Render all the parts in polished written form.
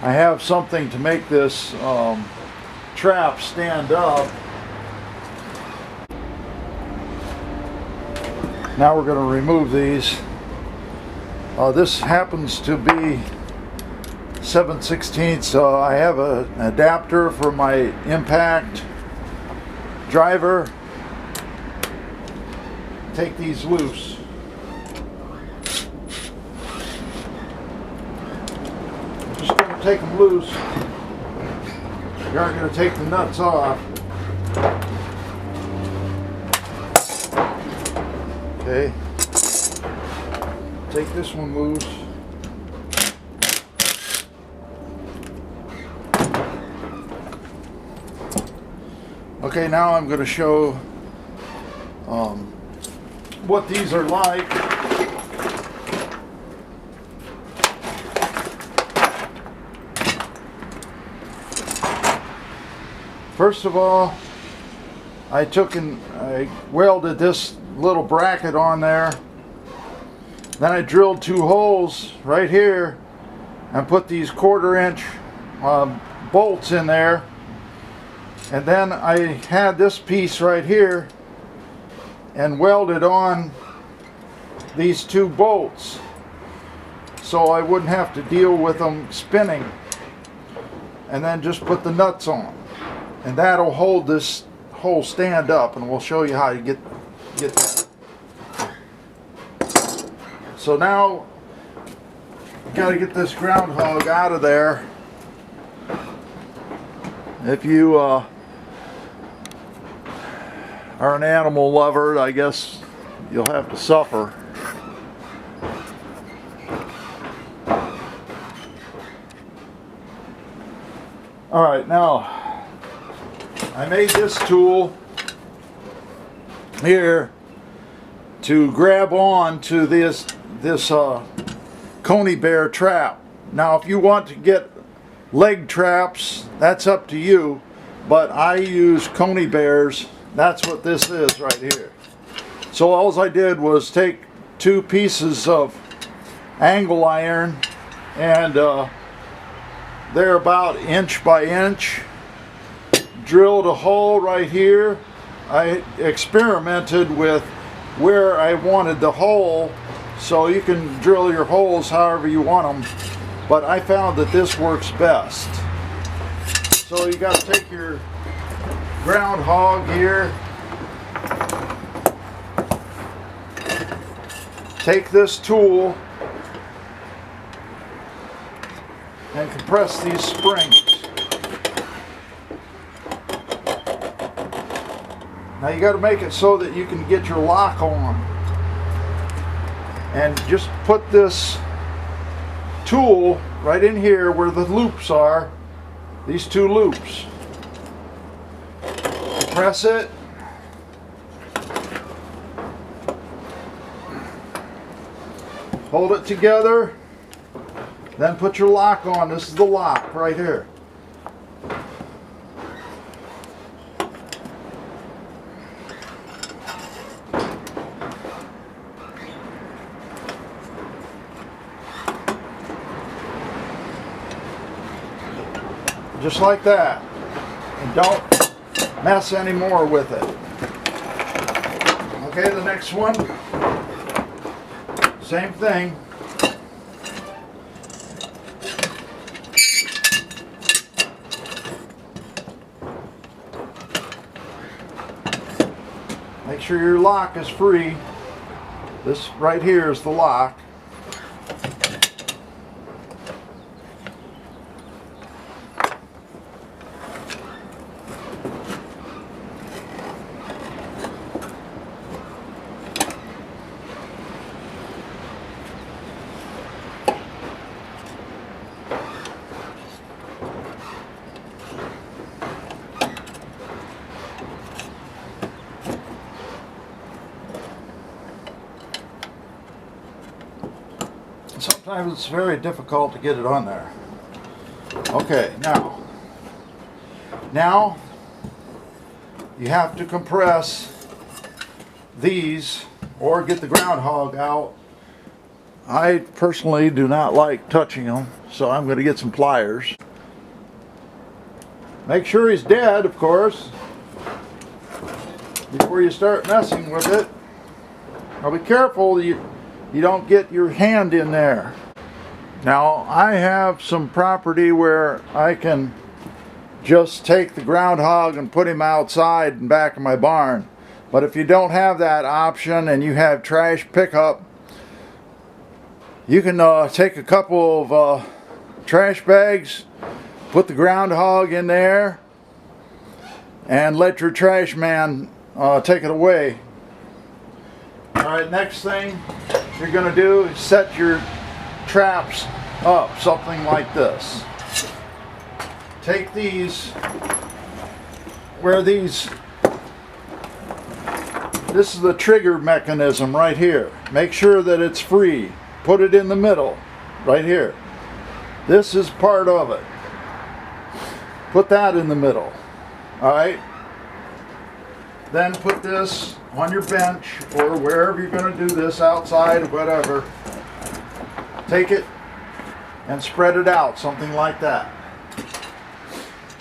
I have something to make this trap stand up. Now we're going to remove these. This happens to be 7/16. I have an adapter for my impact driver. Take these loose. I'm just going to take them loose. You aren't going to take the nuts off. Okay. Take this one loose. Okay, now I'm going to show what these are like. First of all, I took and I welded this little bracket on there. Then I drilled 2 holes right here and put these 1/4 inch bolts in there. And then I had this piece right here and welded on these 2 bolts so I wouldn't have to deal with them spinning. And then just put the nuts on. And that'll hold this whole stand up, and we'll show you how to get that. So now you got to get this groundhog out of there. If you are an animal lover, I guess you'll have to suffer. All right, now I made this tool here to grab on to this coney bear trap. Now if you want to get leg traps, that's up to you, but I use coney bears. That's what this is right here. So all I did was take 2 pieces of angle iron, and they're about inch by inch. Drilled a hole right here. I experimented with where I wanted the hole, so you can drill your holes however you want them, but I found that this works best. So you got to take your groundhog here, take this tool and compress these springs. Now you got to make it so that you can get your lock on, and just put this tool right in here where the loops are, these 2 loops. Press it. Hold it together. Then put your lock on. This is the lock right here. Just like that. And don't mess any more with it. Okay, the next one, same thing. Make sure your lock is free. This right here is the lock. Sometimes it's very difficult to get it on there. Okay, now you have to compress these, or get the groundhog out I personally do not like touching them, so I'm going to get some pliers. Make sure he's dead, of course, before you start messing with it. Now be careful you don't get your hand in there. Now I have some property where I can just take the groundhog and put him outside in back of my barn. But if you don't have that option and you have trash pickup, you can take a couple of trash bags, put the groundhog in there, and let your trash man take it away. Alright, next thing you're going to do is set your traps up, something like this. Take these, this is the trigger mechanism right here. Make sure that it's free. Put it in the middle, right here. This is part of it. Put that in the middle. Alright? Then put this on your bench or wherever you're going to do this, outside or whatever. Take it and spread it out, something like that.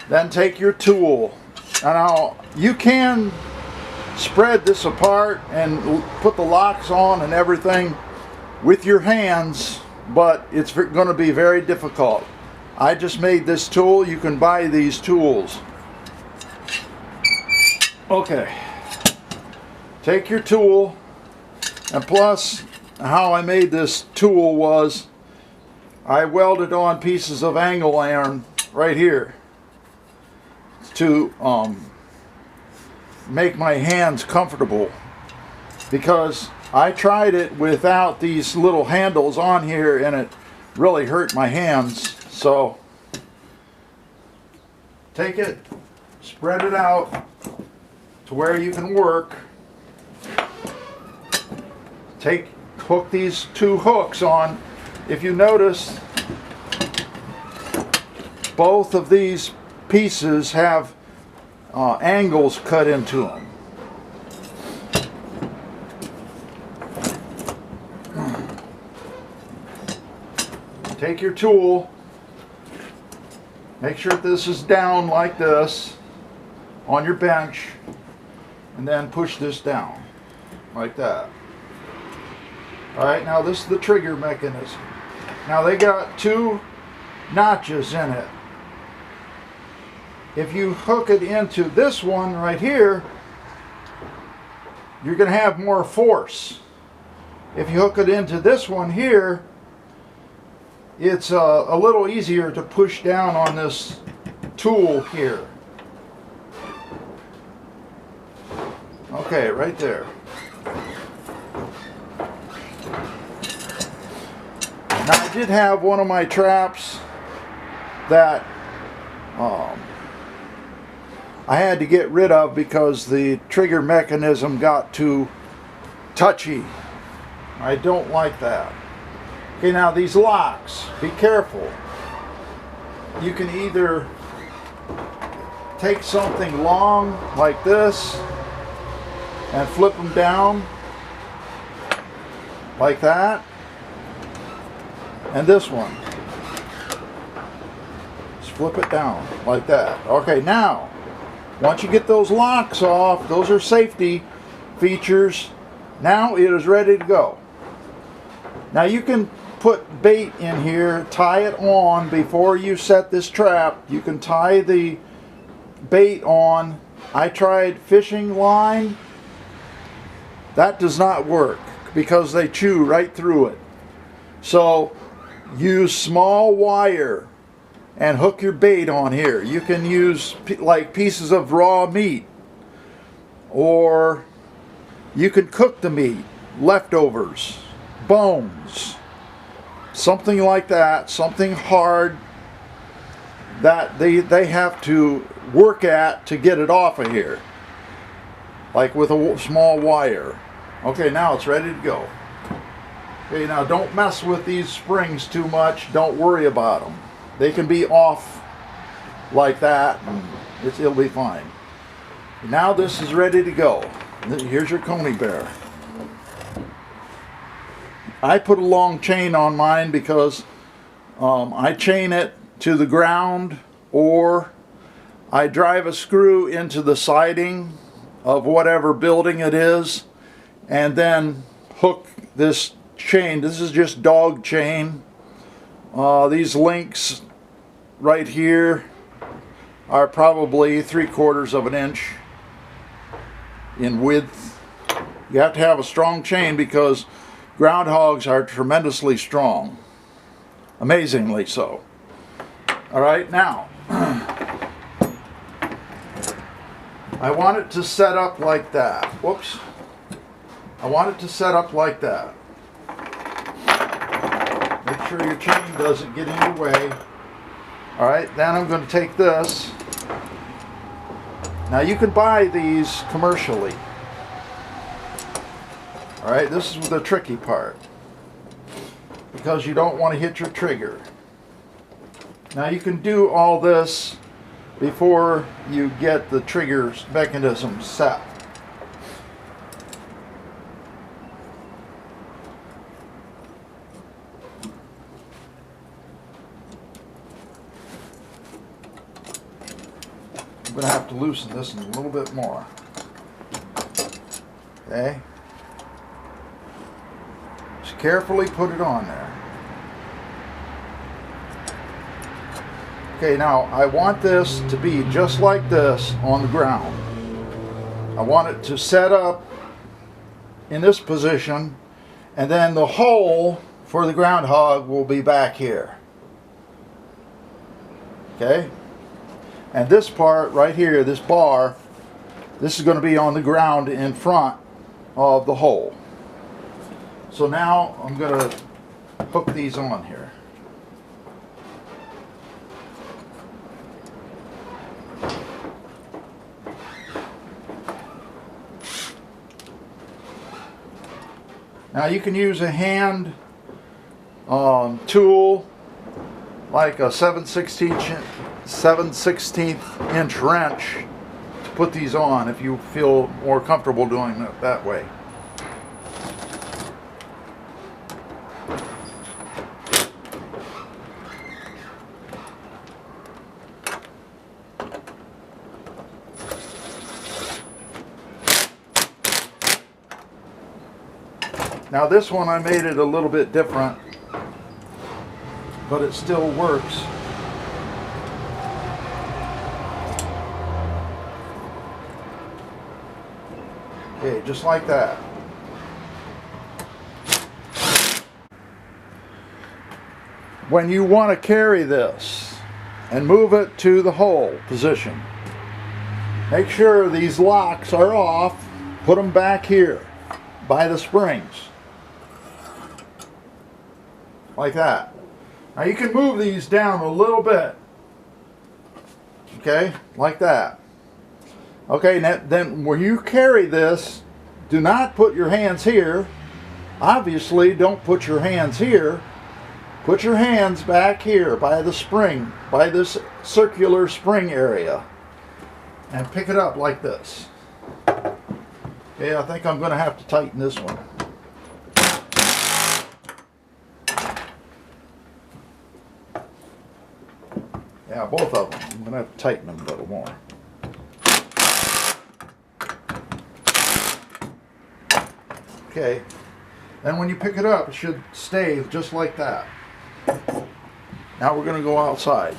Then take your tool. Now you can spread this apart and put the locks on and everything with your hands, but it's going to be very difficult. I just made this tool. You can buy these tools. Okay, take your tool, and plus how I made this tool was I welded on pieces of angle iron right here to make my hands comfortable, because I tried it without these little handles on here and it really hurt my hands. So take it, spread it out to where you can work. Hook these two hooks on. If you notice, both of these pieces have angles cut into them. Take your tool, make sure this is down like this on your bench, and then push this down like that. Alright, now this is the trigger mechanism. Now they got two notches in it. If you hook it into this one right here, you're going to have more force. If you hook it into this one here, it's a little easier to push down on this tool here. Okay, right there. Now I did have one of my traps that I had to get rid of because the trigger mechanism got too touchy. I don't like that. Okay, now these locks, be careful. You can either take something long like this and flip them down like that, and this one, just flip it down like that. Okay, now once you get those locks off, those are safety features. Now it is ready to go. Now you can put bait in here, tie it on before you set this trap. You can tie the bait on. I tried fishing line. That does not work because they chew right through it. So use small wire and hook your bait on here. You can use like pieces of raw meat, or you can cook the meat, leftovers, bones, something like that, something hard that they have to work at to get it off of here, like with a small wire. Okay, now it's ready to go. Okay, now don't mess with these springs too much. Don't worry about them. They can be off like that and it'll be fine. Now this is ready to go. Here's your coney bear. I put a long chain on mine because I chain it to the ground, or I drive a screw into the siding of whatever building it is and then hook this chain. This is just dog chain. These links right here are probably 3/4 of an inch in width. You have to have a strong chain because groundhogs are tremendously strong, amazingly so. All right, now I want it to set up like that. Whoops. I want it to set up like that. Make sure your chain doesn't get in your way. All right, then I'm going to take this. Now you can buy these commercially. All right, this is the tricky part, because you don't want to hit your trigger. Now you can do all this before you get the trigger mechanism set. I'm going to have to loosen this a little bit more. Okay. Just carefully put it on there. Okay, now I want this to be just like this on the ground. I want it to set up in this position, and then the hole for the groundhog will be back here. Okay? And this part right here, this bar, this is going to be on the ground in front of the hole. So now I'm going to hook these on here. Now you can use a hand tool like a 7/16 inch wrench to put these on if you feel more comfortable doing it that way. Now this one I made it a little bit different, but it still works. Okay, just like that. When you want to carry this and move it to the hole position, make sure these locks are off. Put them back here by the springs. Like that. Now you can move these down a little bit. Okay, like that. Okay, then when you carry this, do not put your hands here. Obviously, don't put your hands here. Put your hands back here by the spring, by this circular spring area, and pick it up like this. Okay, I think I'm going to have to tighten this one. Yeah, both of them. I'm going to have to tighten them a little more. Okay, then when you pick it up, it should stay just like that. Now we're going to go outside.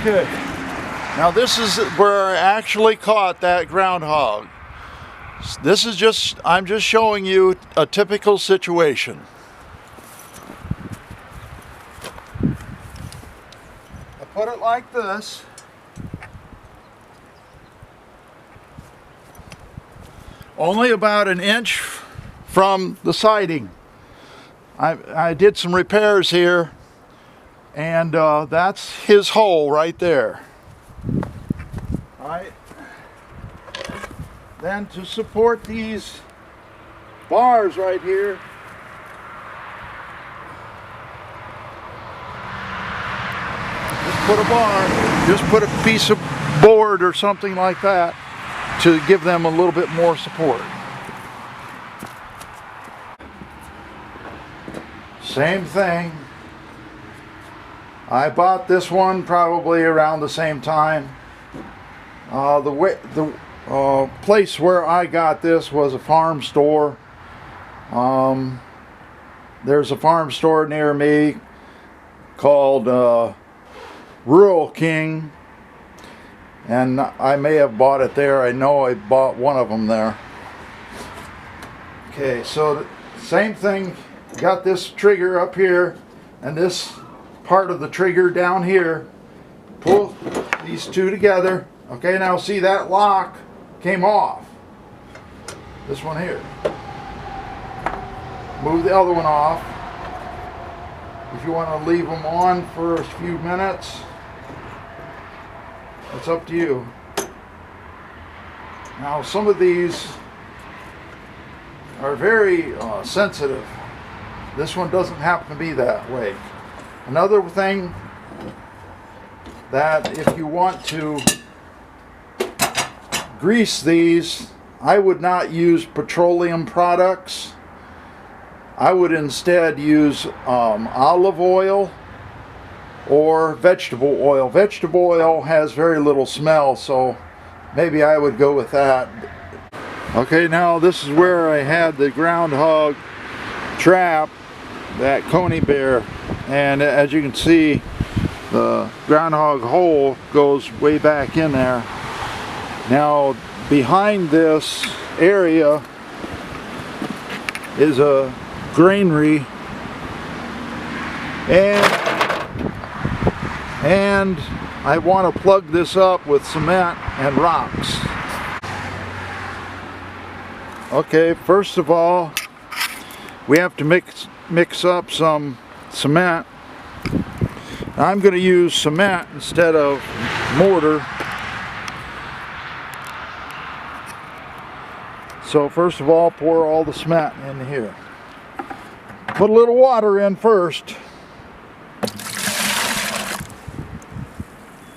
Okay, now this is where I actually caught that groundhog. This is just, I'm just showing you a typical situation. I put it like this. Only about an inch from the siding. I did some repairs here, and that's his hole right there. All right. Then to support these bars right here, just put a bar, just put a piece of board or something like that to give them a little bit more support. Same thing. I bought this one probably around the same time. The place where I got this was a farm store. There's a farm store near me called Rural King, and I may have bought it there. I know I bought one of them there. Okay, so same thing. Got this trigger up here and this part of the trigger down here. Pull these two together. Okay, now see that lock came off. This one here. Move the other one off. If you want to leave them on for a few minutes, it's up to you. Now some of these are very sensitive. This one doesn't happen to be that way. Another thing, that if you want to grease these, I would not use petroleum products. I would instead use olive oil or vegetable oil. Vegetable oil has very little smell, so maybe I would go with that. Okay, now this is where I had the groundhog trap, that coney bear, and as you can see, the groundhog hole goes way back in there. Now behind this area is a granary, and I want to plug this up with cement and rocks. Okay, first of all, we have to mix up some cement. I'm going to use cement instead of mortar. So first of all, pour all the cement in here. Put a little water in first.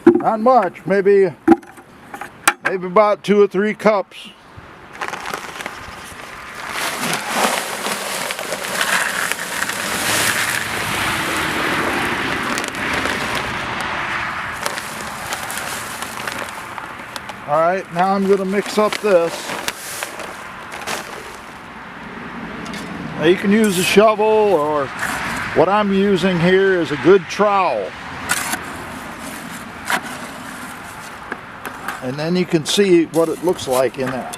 Not much, maybe about 2 or 3 cups. Alright, now I'm going to mix up this. Now you can use a shovel, or what I'm using here is a good trowel. And then you can see what it looks like in there.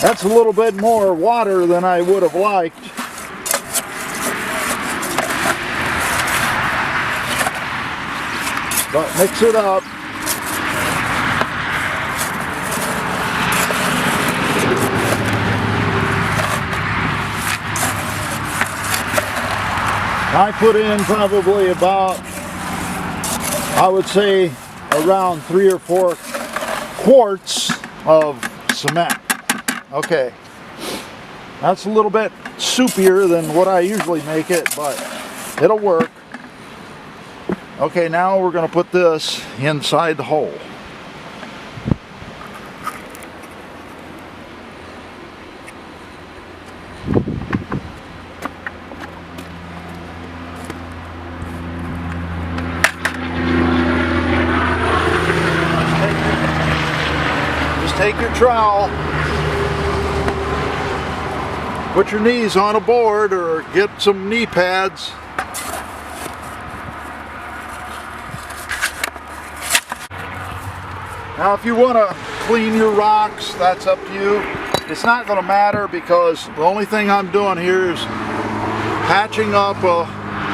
That's a little bit more water than I would have liked. But mix it up. I put in probably about, I would say, around 3 or 4 quarts of cement. Okay, that's a little bit soupier than what I usually make it, but it'll work. Okay, now we're going to put this inside the hole. Just take your trowel. Put your knees on a board or get some knee pads. Now if you want to clean your rocks, that's up to you. It's not going to matter because the only thing I'm doing here is patching up a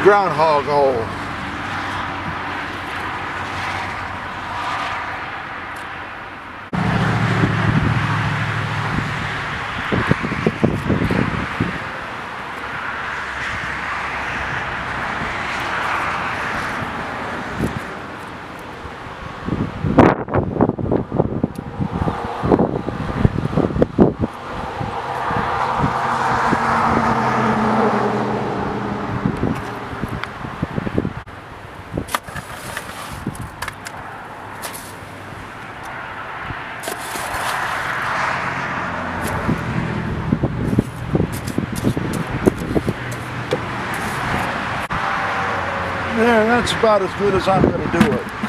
groundhog hole. There, that's about as good as I'm going to do it.